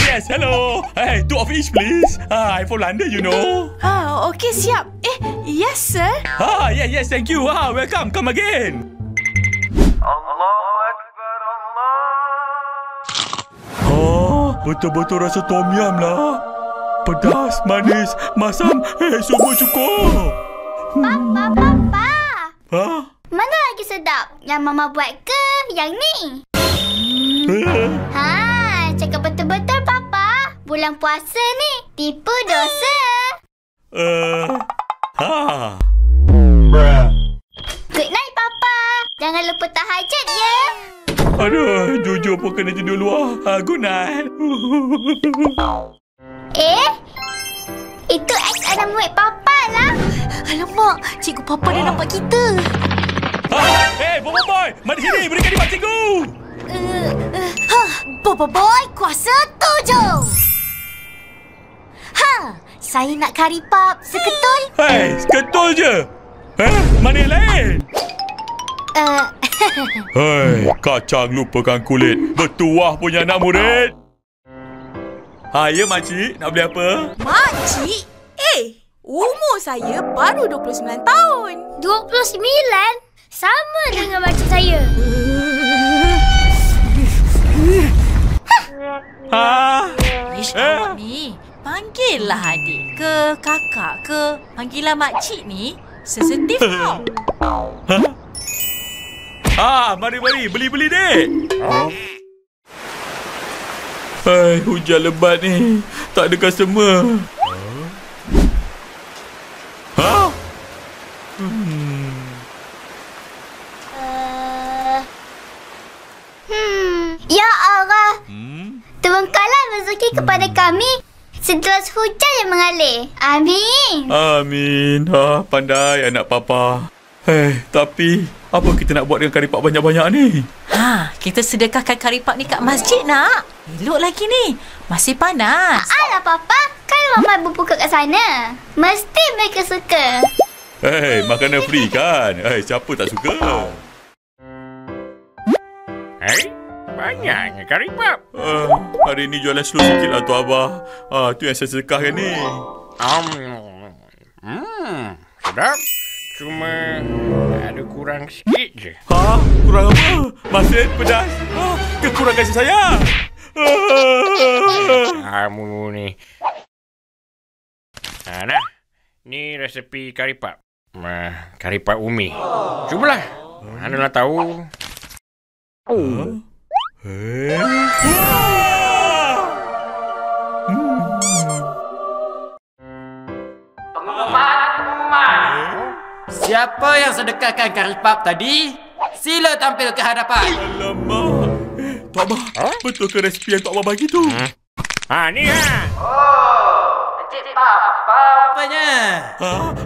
Yes, hello. Hey, 2 of each, please. I'm from London, you know. Okey, siap. Yes, sir. Yes, thank you. Welcome, come again. Allahu Akbar, Allah. Betul-betul rasa tom yum lah. Pedas, manis, masam. Semua cukup. Papa. Mana lagi sedap? Yang Mama buat ke yang ni? Cakap betul-betul, Papa. Bulan puasa ni, tipu dosa. Good night, Papa. Jangan lupa tahajud ya. Aduh, jujur pun kena tidur luar. Good night. Itu ex anak murid Papa lah. Alamak, cikgu Papa dah nampak kita. Boy, mari sini, berikan di mak cikgu. Boy, kuasa 7. Saya nak kari pap seketul. Seketul je. Mana yang lain? Kacang lupakan kulit. Bertuah punya anak murid. Ya, makcik. Nak beli apa? Makcik? Umur saya baru 29 tahun. 29? Sama dengan makcik saya. Ni, panggillah adik ke kakak ke. Panggilan makcik ni sensitif tau. Mari. Beli, dek. Hujan lebat ni. Tak ada customer. Ya Allah. Turunkanlah rezeki kepada kami seterus hujan yang mengalir. Amin. Pandai anak papa. Tapi apa kita nak buat dengan kari pap banyak-banyak ni? Kita sedekahkan kari pap ni kat masjid nak. Elok lagi ni. Masih panas. Alah Papa, kan Mama berbuka kat sana. Mesti mereka suka. Makanan free kan? Siapa tak suka? Banyaknya kari pap. Hari ni jualan slow sikit lah tu Abah. Tu yang saya sedekahkan ni. Sedap. Cuma ada kurang sikit je. Kurang apa? Masin, pedas. Kekurangan kasih sayang. Kamu ni. Nah, ni resepi kari pap. Kari pap Umi. Cubalah. Mana nak tahu. Siapa yang sedekahkan kari pap tadi? Sila tampil ke hadapan. Alamak. Tok Abah, betul ke resipi yang Tok Abah bagi tu? Ni Encik Pap, apa-apanya?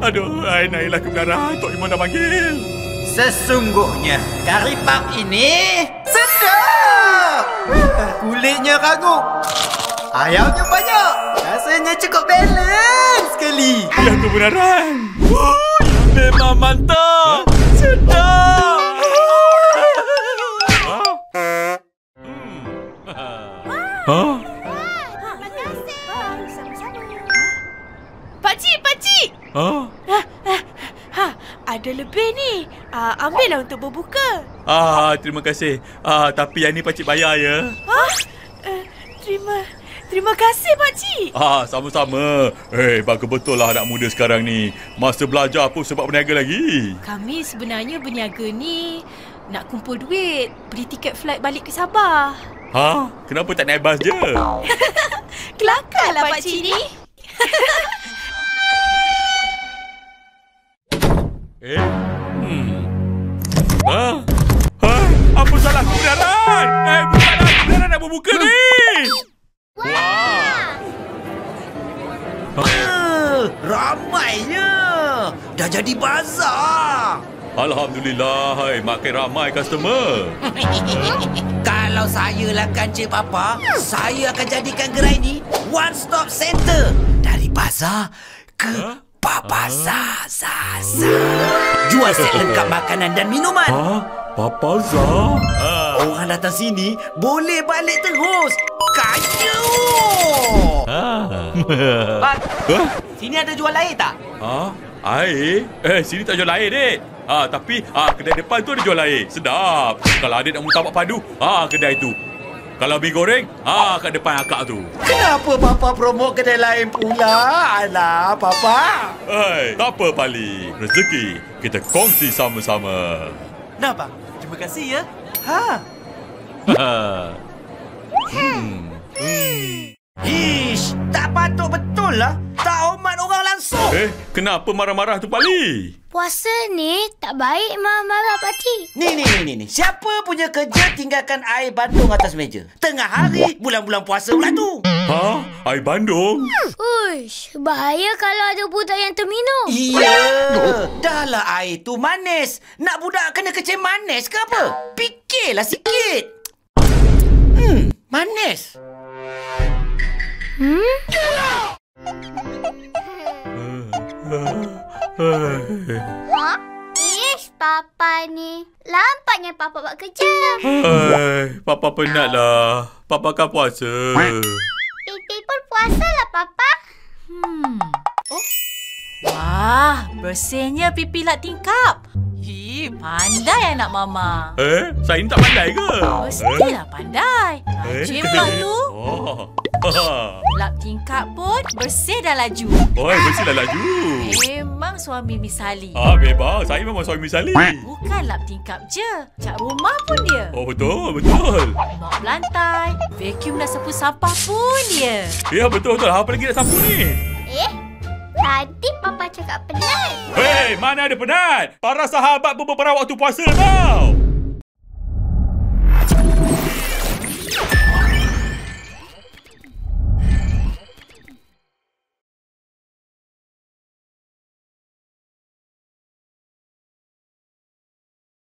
Aduh, naiklah kebenaran. Tok Iman dah panggil. Sesungguhnya, kari pap ini sedap. Kulitnya rangup. Ayamnya banyak. Rasanya cukup balance sekali. Yang kebenaran. Memang mantap. Sedap. Pakcik. Ada lebih ni. Ambillah untuk berbuka. Terima kasih. Tapi yang ni pakcik bayar ya. Terima kasih, pakcik. Sama-sama. Bagus betul lah anak muda sekarang ni. Masa belajar pun sebab berniaga lagi. Kami sebenarnya berniaga ni nak kumpul duit, beli tiket flight balik ke Sabah. Kenapa tak naik bas je? Kelakarlah pakcik ni. Apa salah kebenaran? Bukanlah kebenaran nak berbuka ni. Ramainya. Dah jadi bazar. Alhamdulillah, makin ramai customer. Kalau saya lakukan Cik Papa, saya akan jadikan gerai ni one stop center. Dari bazar ke Papazar. Jual set lengkap makanan dan minuman. Papazar? Orang datang sini boleh balik terus. Kaya! Bang, sini ada jual air tak? Air? Sini tak jual air, dek. Tapi kedai depan tu ada jual air. Sedap. Kalau adik nak murtabak padu, kedai tu. Kalau mi goreng, kat depan akak tu. Kenapa Papa promote kedai lain pula? Alah, Papa. Tak apa, Pali. Rezeki kita kongsi sama-sama. Nah, bang. Terima kasih ya. Ish, tak patut betul lah. Tak hormat orang langsung. Kenapa marah-marah tu, Pali? Puasa ni tak baik marah-marah pakcik. Ni. Siapa punya kerja tinggalkan air bandung atas meja? Tengah hari, bulan-bulan puasa pula tu. Air bandung? Uish, bahaya kalau ada budak yang terminum. Ya, dah lah air tu manis. Nak budak kena kecil manis ke apa? Fikirlah sikit. Manis. Ish, Papa ni. Lampaknya Papa buat kerja. Papa penat lah. Papa kan puasa. Pipi pun puasa lah, Papa. Wah, bersihnya pipi lap tingkap. Pandai anak Mama. Saya ni tak pandai ke? Mestilah pandai. Rajin pula tu. Lap tingkap pun bersih dan laju. Bersih dah laju. Memang suami misali. Memang. Saya memang suami misali. Bukan lap tingkap je. Cat rumah pun dia. Betul. Mop lantai, vacuum dan sapu sampah pun dia. Ya, betul. Apa lagi nak sapu ni? Tadi Papa cakap penat. Mana ada penat? Para sahabat pun beberapa waktu puasa tau.